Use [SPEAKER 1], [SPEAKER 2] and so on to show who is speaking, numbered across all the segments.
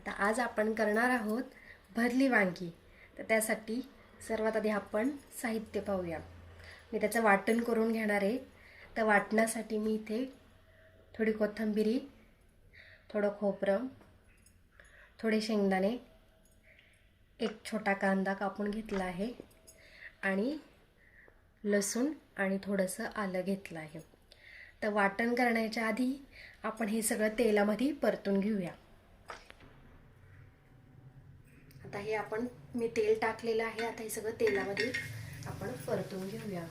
[SPEAKER 1] आता आज आपण करणार आहोत भरली वांगी। तर त्यासाठी सर्वात आधी आपण साहित्य पाहूया। मी त्याचं वाटण करून घेणार आहे। तर वाटण्यासाठी मी इथे थोडी कोथिंबीर, थोडं खोबरं, थोडे शेंगदाणे, एक छोटा कांदा कापून घेतला आहे आणि लसूण आणि थोडंसं आलं घेतलं आहे। तर वाटण करण्याच्या आधी आपण हे सगळं तेलामध्ये परतून घेऊया। आता हे मी तेल टाकलेलं आहे। आता हे सगळं तेलामध्ये आपण परतून घेऊया।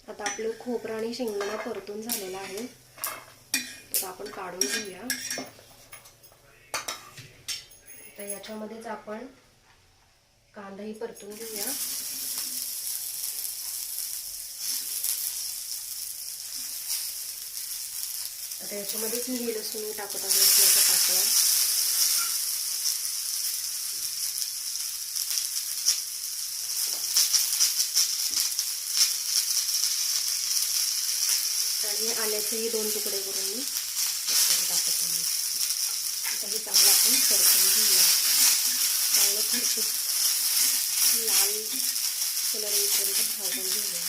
[SPEAKER 1] आता आपलं खोबरं आणि शेंगदाणा परतून झालेला आहे। तर आपण काढून घेऊया। तर याच्यामध्येच आपण कांदाही परतून घेऊया। आता याच्यामध्येच मी लसूण टाकत आहे लसणाचा पाकळ्या। आणि आल्याचेही 2 तुकडे करून मी टाकत आहे। आता हे चांगलं आपण परतून घेऊया। चांगलं खरपूस लाल कलर येईपर्यंत भाजून घेऊया।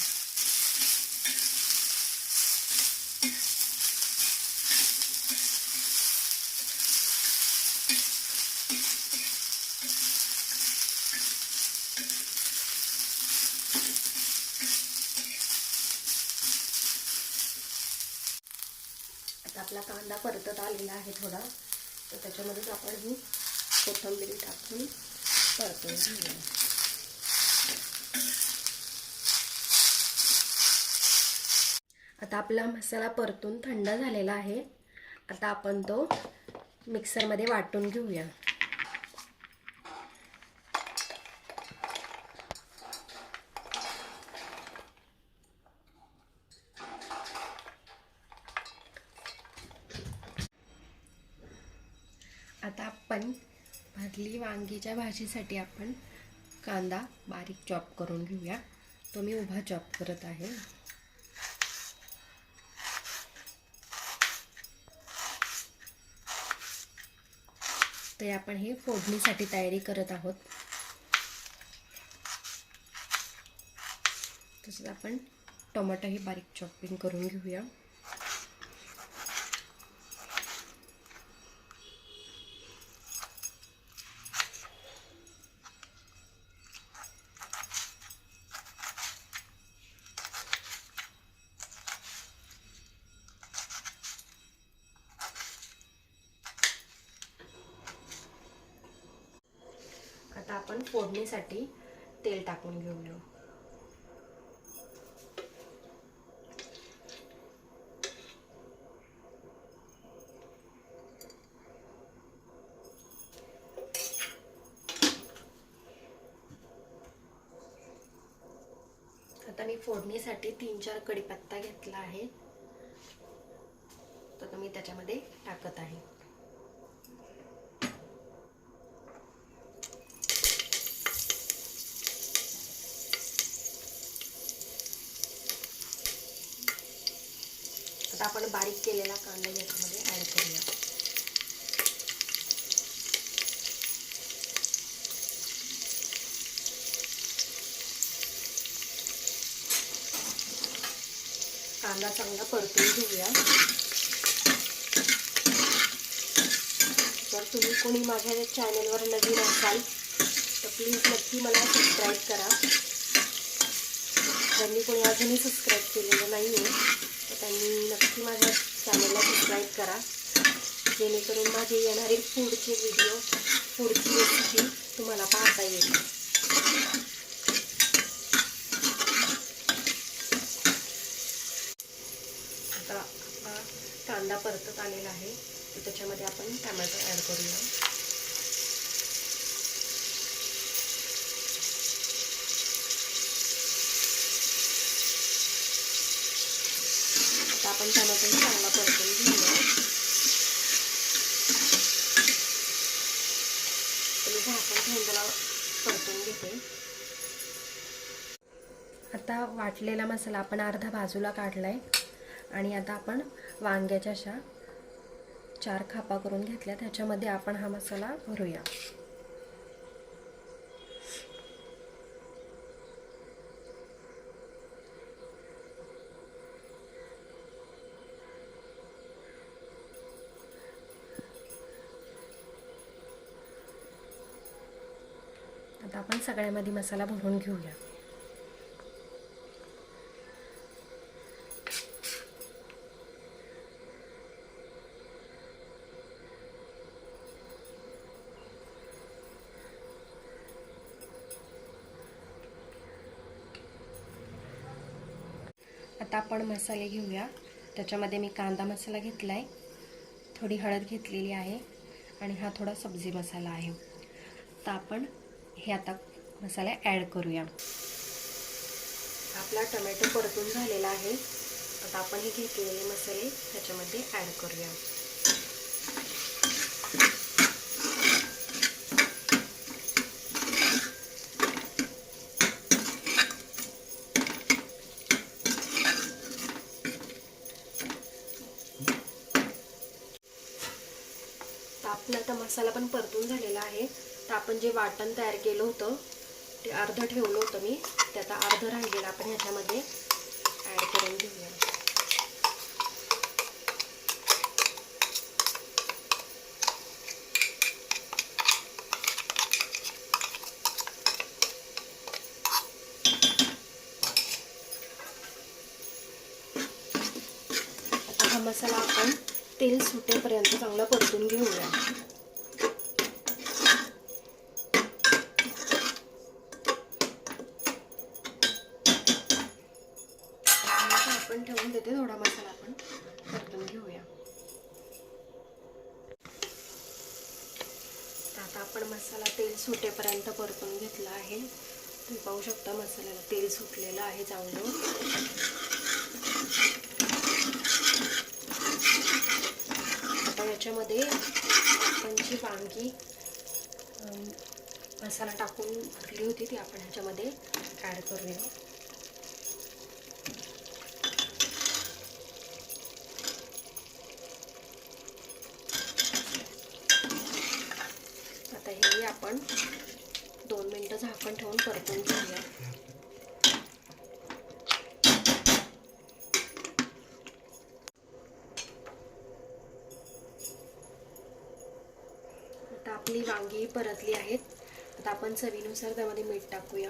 [SPEAKER 1] आता आपला कांदा परतत आलेला आहे थोडा। तर त्याच्यामध्येच आपण ही कोथिंबीर टाकून परतून घेऊया। आता आपला मसाला परतून थंड झालेला आहे। आता आपण तो मिक्सरमध्ये वाटून घेऊया। आता आपण भरली वांगीच्या भाजीसाठी आपण कांदा बारीक चॉप करून घेऊया। तो मी उभा चॉप करत आहे। तर आपण हे फोडणीसाठी तयारी करत आहोत। तसंच आपण टोमॅटोही बारीक चॉपिंग करून घेऊया। आता आपण फोडणीसाठी तेल टाकून घेऊया। आता मी फोडणीसाठी 3-4 कढीपत्ता घेतला आहे। तर मी त्याच्यामध्ये टाकत आहे। आता आपण बारीक केलेला कांदा याच्यामध्ये ऍड करूया। कांदा चांगला परतून घेऊया। जर तुम्ही कोणी माझ्या चॅनलवर नवीन असाल तर प्लीज नक्की मला सबस्क्राईब करा। ज्यांनी कोणी अजूनही सबस्क्राईब केलेलं नाही आहे तर त्यांनी नक्की माझ्या चॅनलला सबस्क्राईब करा, जेणेकरून माझे येणारे पुढचे व्हिडिओ, पुढची रेसिपी तुम्हाला पाहता येईल। आता कांदा परतत आलेला आहे। तर त्याच्यामध्ये आपण टोमॅटो ऍड करूया। आपण टोमॅटो चांगला परतून घेऊया. मी झाकण ठेवून त्याला परतून घेते. आता वाटलेला मसाला आपण अर्धा बाजूला काढलाय आणि आता आपण वांग्याच्या अशा 4 खापा करून घेतल्या. त्याच्यामध्ये आपण हा मसाला भरूया. आता आपण सगळ्यामध्ये मसाला भरून घेऊया. आता आपण मसाले घेऊया. त्याच्यामध्ये मी कांदा मसाला घेतला आहे, थोडी हळद घेतलेली आहे आणि हा थोडा सब्जी मसाला आहे. तर आपण हे आता मसाले ॲड करूया. आपला टोमॅटो परतून झालेला आहे. आता आपण हे घेतलेले मसाले त्याच्यामध्ये ॲड करूया. आपला आता मसाला पण परतून झालेला आहे. तर आपण जे वाटण तयार केलं होतं ते अर्धं ठेवलं होतं मी, ते आता अर्धं राहिलेलं आपण ह्याच्यामध्ये ॲड करून घेऊया. आता हा मसाला आपण तेल सुटेपर्यंत चांगला परतून घेऊया. आपण ठेवून देते. थोडा मसाला आपण परतून घेऊया. आता आपण मसाला तेल सुटेपर्यंत परतून घेतला आहे. तुम्ही पाहू शकता मसाल्याला तेल सुटलेलं आहे चांगलं. आता याच्यामध्ये आपण जी वांगी मसाला टाकून भरली होती ती आपण ह्याच्यामध्ये ॲड करूया. आता हे आपण 2 मिनिटं झाकण ठेवून परतून घेऊया. आता आपली वांगी परतली आहेत. आता आपण चवीनुसार त्यामध्ये मीठ टाकूया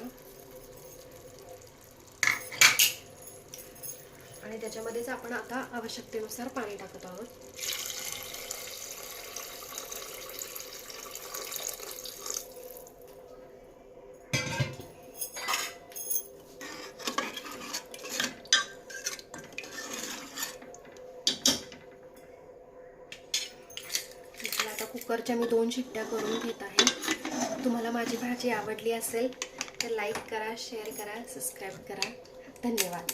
[SPEAKER 1] आणि त्याच्यामध्येच आपण आता आवश्यकतेनुसार पाणी टाकत आहोत. आता कुकरच्या मी 2 शिट्ट्या करून घेत आहे. तुम्हाला माझी भाजी आवडली असेल तर लाईक करा, शेअर करा, सबस्क्राईब करा. धन्यवाद.